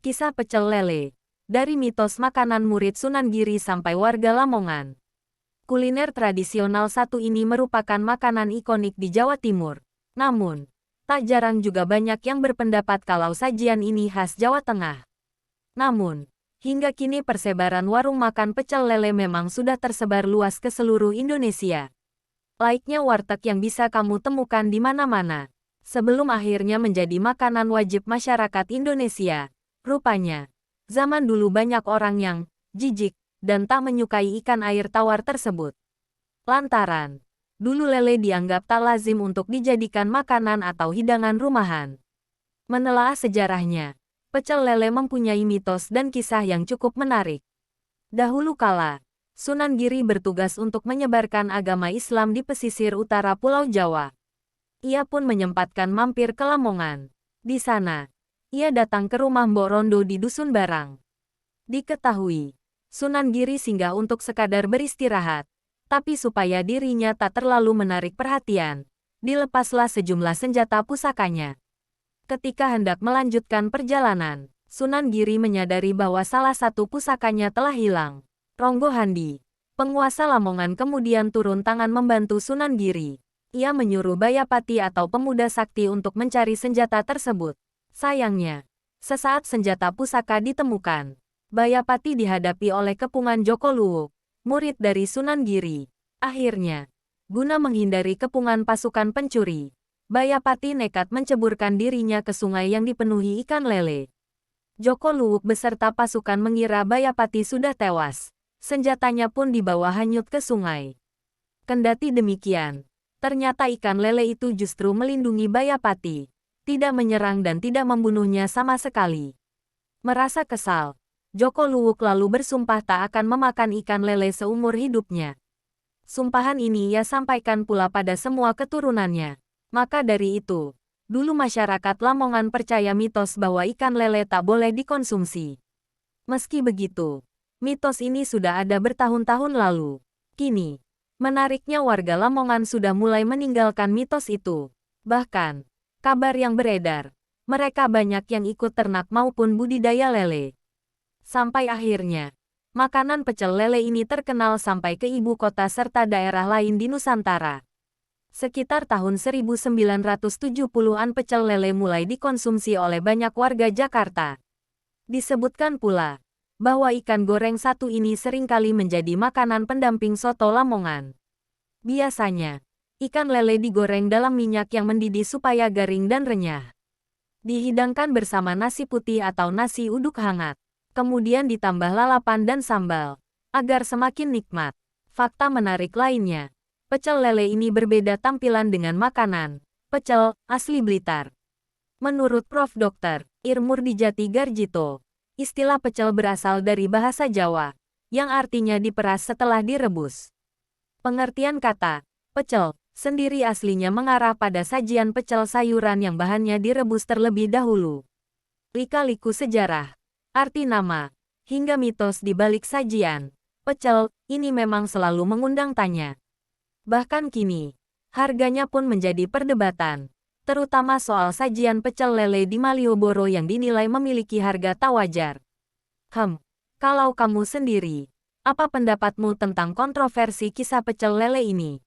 Kisah pecel lele. Dari mitos makanan murid Sunan Giri sampai warga Lamongan. Kuliner tradisional satu ini merupakan makanan ikonik di Jawa Timur. Namun, tak jarang juga banyak yang berpendapat kalau sajian ini khas Jawa Tengah. Namun, hingga kini persebaran warung makan pecel lele memang sudah tersebar luas ke seluruh Indonesia. Layaknya warteg yang bisa kamu temukan di mana-mana. Sebelum akhirnya menjadi makanan wajib masyarakat Indonesia. Rupanya, zaman dulu banyak orang yang jijik dan tak menyukai ikan air tawar tersebut. Lantaran, dulu lele dianggap tak lazim untuk dijadikan makanan atau hidangan rumahan. Menelaah sejarahnya, pecel lele mempunyai mitos dan kisah yang cukup menarik. Dahulu kala, Sunan Giri bertugas untuk menyebarkan agama Islam di pesisir utara Pulau Jawa. Ia pun menyempatkan mampir ke Lamongan. Di sana, ia datang ke rumah Mbok Rondo di Dusun Barang. Diketahui, Sunan Giri singgah untuk sekadar beristirahat, tapi supaya dirinya tak terlalu menarik perhatian, dilepaslah sejumlah senjata pusakanya. Ketika hendak melanjutkan perjalanan, Sunan Giri menyadari bahwa salah satu pusakanya telah hilang. Ronggo Handi, penguasa Lamongan, kemudian turun tangan membantu Sunan Giri. Ia menyuruh Bayapati atau pemuda sakti untuk mencari senjata tersebut. Sayangnya, sesaat senjata pusaka ditemukan, Bayapati dihadapi oleh kepungan Joko Luwuk, murid dari Sunan Giri. Akhirnya, guna menghindari kepungan pasukan pencuri, Bayapati nekat menceburkan dirinya ke sungai yang dipenuhi ikan lele. Joko Luwuk beserta pasukan mengira Bayapati sudah tewas. Senjatanya pun dibawa hanyut ke sungai. Kendati demikian, ternyata ikan lele itu justru melindungi Bayapati. Tidak menyerang dan tidak membunuhnya sama sekali. Merasa kesal, Joko Luwuk lalu bersumpah tak akan memakan ikan lele seumur hidupnya. Sumpahan ini ia sampaikan pula pada semua keturunannya. Maka dari itu, dulu masyarakat Lamongan percaya mitos bahwa ikan lele tak boleh dikonsumsi. Meski begitu, mitos ini sudah ada bertahun-tahun lalu. Kini, menariknya warga Lamongan sudah mulai meninggalkan mitos itu. Bahkan, kabar yang beredar, mereka banyak yang ikut ternak maupun budidaya lele. Sampai akhirnya, makanan pecel lele ini terkenal sampai ke ibu kota serta daerah lain di Nusantara. Sekitar tahun 1970-an pecel lele mulai dikonsumsi oleh banyak warga Jakarta. Disebutkan pula, bahwa ikan goreng satu ini seringkali menjadi makanan pendamping soto Lamongan. Biasanya, ikan lele digoreng dalam minyak yang mendidih supaya garing dan renyah. Dihidangkan bersama nasi putih atau nasi uduk hangat. Kemudian ditambah lalapan dan sambal, agar semakin nikmat. Fakta menarik lainnya, pecel lele ini berbeda tampilan dengan makanan pecel asli Blitar. Menurut Prof. Dr. Irmurdijati Garjito, istilah pecel berasal dari bahasa Jawa, yang artinya diperas setelah direbus. Pengertian kata pecel sendiri aslinya mengarah pada sajian pecel sayuran yang bahannya direbus terlebih dahulu. Lika-liku sejarah, arti nama, hingga mitos di balik sajian pecel ini memang selalu mengundang tanya. Bahkan kini, harganya pun menjadi perdebatan, terutama soal sajian pecel lele di Malioboro yang dinilai memiliki harga tak wajar. Kalau kamu sendiri, apa pendapatmu tentang kontroversi kisah pecel lele ini?